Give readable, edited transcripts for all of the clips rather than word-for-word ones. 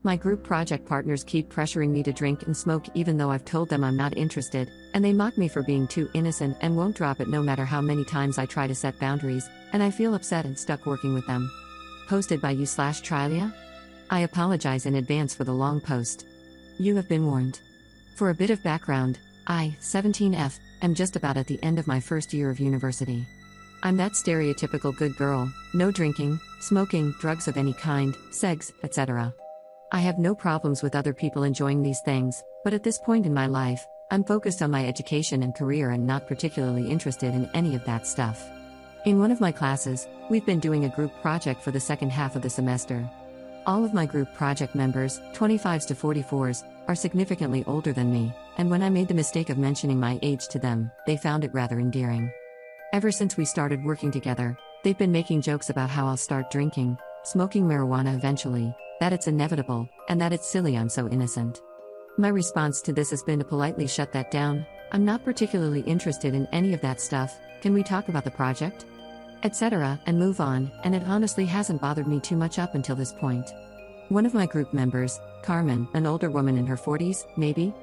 My group project partners keep pressuring me to drink and smoke even though I've told them I'm not interested, and they mock me for being too innocent and won't drop it no matter how many times I try to set boundaries, and I feel upset and stuck working with them. Posted by you/Trilia? I apologize in advance for the long post. You have been warned. For a bit of background, I, 17F, am just about at the end of my first year of university. I'm that stereotypical good girl, no drinking, smoking, drugs of any kind, sex, etc. I have no problems with other people enjoying these things, but at this point in my life, I'm focused on my education and career and not particularly interested in any of that stuff. In one of my classes, we've been doing a group project for the second half of the semester. All of my group project members, 25s to 44s, are significantly older than me, and when I made the mistake of mentioning my age to them, they found it rather endearing. Ever since we started working together, they've been making jokes about how I'll start drinking, smoking marijuana eventually, that it's inevitable, and that it's silly I'm so innocent. My response to this has been to politely shut that down. I'm not particularly interested in any of that stuff, can we talk about the project? Etc., and move on, and it honestly hasn't bothered me too much up until this point. One of my group members, Carmen, an older woman in her 40s, maybe,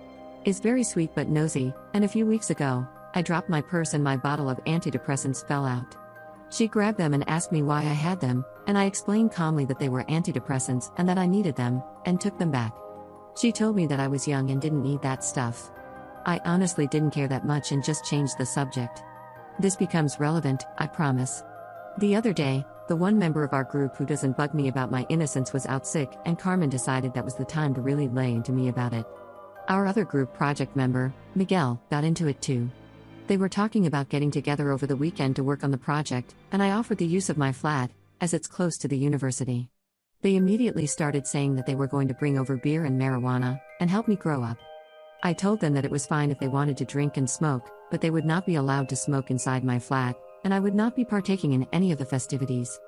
is very sweet but nosy, and a few weeks ago, I dropped my purse and my bottle of antidepressants fell out. She grabbed them and asked me why I had them, and I explained calmly that they were antidepressants and that I needed them, and took them back. She told me that I was young and didn't need that stuff. I honestly didn't care that much and just changed the subject. This becomes relevant, I promise. The other day, the one member of our group who doesn't bug me about my innocence was out sick, and Carmen decided that was the time to really lay into me about it. Our other group project member, Miguel, got into it too. They were talking about getting together over the weekend to work on the project, and I offered the use of my flat, as it's close to the university. They immediately started saying that they were going to bring over beer and marijuana, and help me grow up. I told them that it was fine if they wanted to drink and smoke, but they would not be allowed to smoke inside my flat, and I would not be partaking in any of the festivities.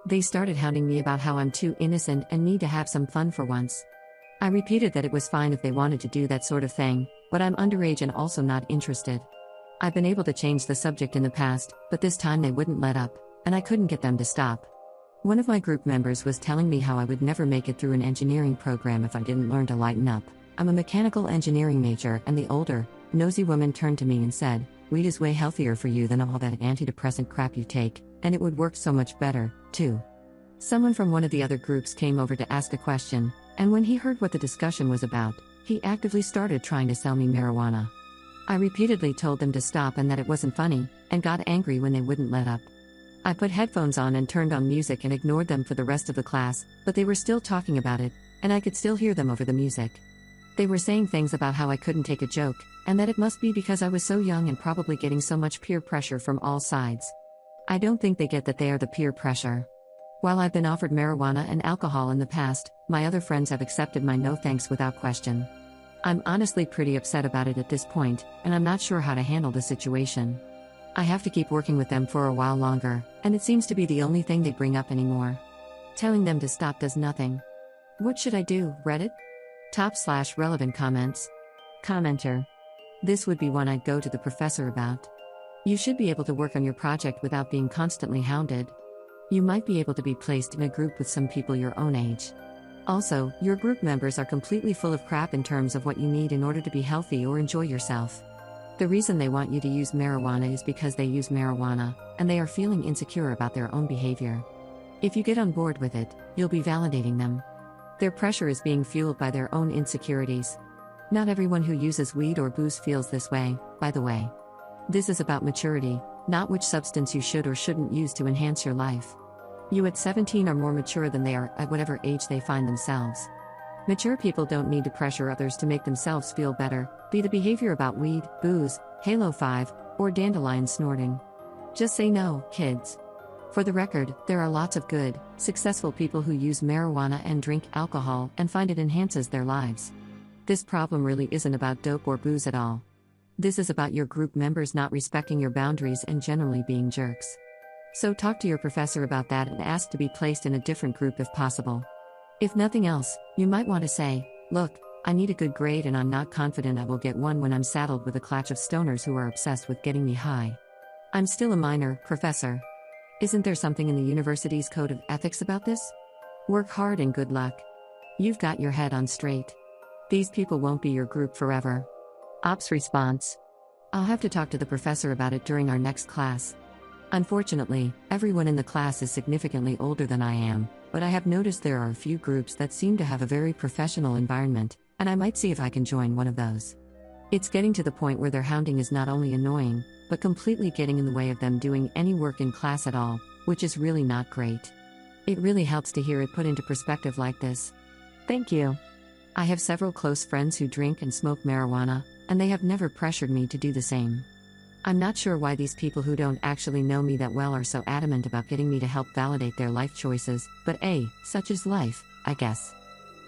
They started hounding me about how I'm too innocent and need to have some fun for once. I repeated that it was fine if they wanted to do that sort of thing, but I'm underage and also not interested. I've been able to change the subject in the past, but this time they wouldn't let up, and I couldn't get them to stop. One of my group members was telling me how I would never make it through an engineering program if I didn't learn to lighten up. I'm a mechanical engineering major, and the older, nosy woman turned to me and said, "Weed is way healthier for you than all that antidepressant crap you take, and it would work so much better, too." Someone from one of the other groups came over to ask a question, and when he heard what the discussion was about, he actively started trying to sell me marijuana. I repeatedly told them to stop and that it wasn't funny, and got angry when they wouldn't let up. I put headphones on and turned on music and ignored them for the rest of the class, but they were still talking about it, and I could still hear them over the music. They were saying things about how I couldn't take a joke, and that it must be because I was so young and probably getting so much peer pressure from all sides. I don't think they get that they are the peer pressure. While I've been offered marijuana and alcohol in the past, my other friends have accepted my no thanks without question. I'm honestly pretty upset about it at this point, and I'm not sure how to handle the situation. I have to keep working with them for a while longer, and it seems to be the only thing they bring up anymore. Telling them to stop does nothing. What should I do, Reddit? /relevant comments. Commenter. This would be one I'd go to the professor about. You should be able to work on your project without being constantly hounded. You might be able to be placed in a group with some people your own age. Also, your group members are completely full of crap in terms of what you need in order to be healthy or enjoy yourself. The reason they want you to use marijuana is because they use marijuana, and they are feeling insecure about their own behavior. If you get on board with it, you'll be validating them. Their pressure is being fueled by their own insecurities. Not everyone who uses weed or booze feels this way, by the way. This is about maturity, not which substance you should or shouldn't use to enhance your life. You at 17 are more mature than they are at whatever age they find themselves. Mature people don't need to pressure others to make themselves feel better, be the behavior about weed, booze, Halo 5, or dandelion snorting. Just say no, kids. For the record, there are lots of good, successful people who use marijuana and drink alcohol and find it enhances their lives. This problem really isn't about dope or booze at all. This is about your group members not respecting your boundaries and generally being jerks. So talk to your professor about that and ask to be placed in a different group if possible. If nothing else, you might want to say, "Look, I need a good grade and I'm not confident I will get one when I'm saddled with a clutch of stoners who are obsessed with getting me high. I'm still a minor, professor. Isn't there something in the university's code of ethics about this? Work hard and good luck." You've got your head on straight. These people won't be your group forever. Ops response. I'll have to talk to the professor about it during our next class. Unfortunately, everyone in the class is significantly older than I am, but I have noticed there are a few groups that seem to have a very professional environment, and I might see if I can join one of those. It's getting to the point where their hounding is not only annoying, but completely getting in the way of them doing any work in class at all, which is really not great. It really helps to hear it put into perspective like this. Thank you. I have several close friends who drink and smoke marijuana, and they have never pressured me to do the same. I'm not sure why these people who don't actually know me that well are so adamant about getting me to help validate their life choices, but such is life, I guess.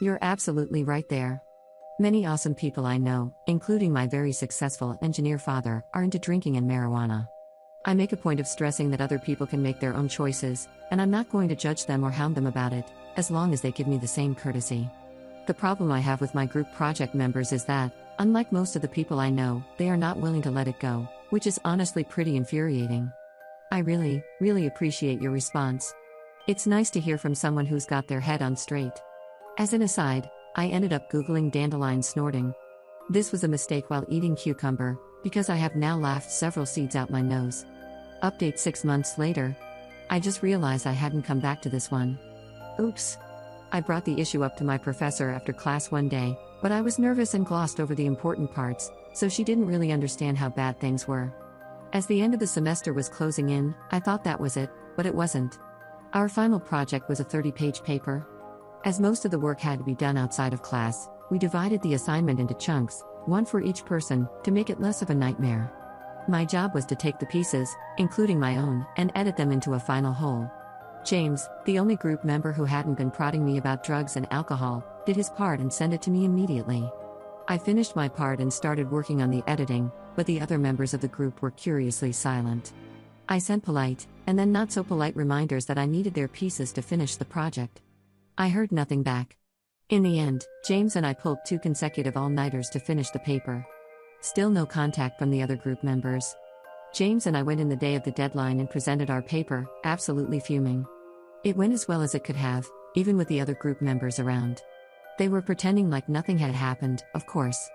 You're absolutely right there. Many awesome people I know, including my very successful engineer father, are into drinking and marijuana. I make a point of stressing that other people can make their own choices, and I'm not going to judge them or hound them about it, as long as they give me the same courtesy. The problem I have with my group project members is that, unlike most of the people I know, they are not willing to let it go, which is honestly pretty infuriating. I really, really appreciate your response. It's nice to hear from someone who's got their head on straight. As an aside, I ended up Googling dandelion snorting. This was a mistake while eating cucumber, because I have now laughed several seeds out my nose. Update 6 months later. I just realized I hadn't come back to this one. Oops. I brought the issue up to my professor after class one day, but I was nervous and glossed over the important parts, so she didn't really understand how bad things were. As the end of the semester was closing in, I thought that was it, but it wasn't. Our final project was a 30-page paper. As most of the work had to be done outside of class, we divided the assignment into chunks, one for each person, to make it less of a nightmare. My job was to take the pieces, including my own, and edit them into a final whole. James, the only group member who hadn't been prodding me about drugs and alcohol, did his part and sent it to me immediately. I finished my part and started working on the editing, but the other members of the group were curiously silent. I sent polite, and then not so polite reminders that I needed their pieces to finish the project. I heard nothing back. In the end, James and I pulled 2 consecutive all-nighters to finish the paper. Still no contact from the other group members. James and I went in the day of the deadline and presented our paper, absolutely fuming. It went as well as it could have, even with the other group members around. They were pretending like nothing had happened, of course.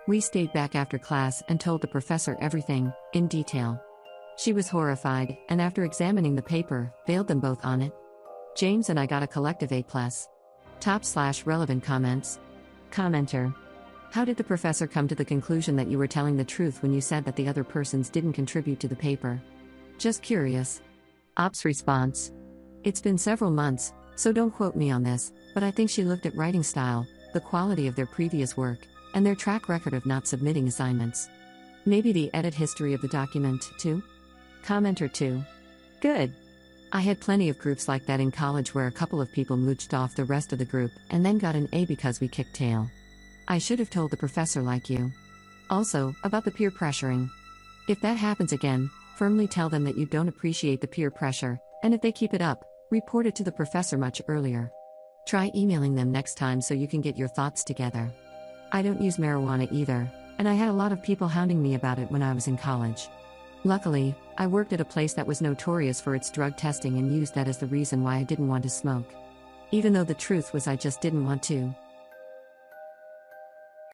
We stayed back after class and told the professor everything, in detail. She was horrified, and after examining the paper, failed them both on it. James and I got a collective A+. Top/relevant comments. Commenter. How did the professor come to the conclusion that you were telling the truth when you said that the other persons didn't contribute to the paper? Just curious. Ops response. It's been several months, so don't quote me on this, but I think she looked at writing style, the quality of their previous work, and their track record of not submitting assignments. Maybe the edit history of the document, too? Commenter 2. Good. I had plenty of groups like that in college where a couple of people mooched off the rest of the group and then got an A because we kicked tail. I should have told the professor like you. Also, about the peer pressuring. If that happens again, firmly tell them that you don't appreciate the peer pressure, and if they keep it up, report it to the professor much earlier. Try emailing them next time so you can get your thoughts together. I don't use marijuana either, and I had a lot of people hounding me about it when I was in college. Luckily, I worked at a place that was notorious for its drug testing and used that as the reason why I didn't want to smoke. Even though the truth was I just didn't want to.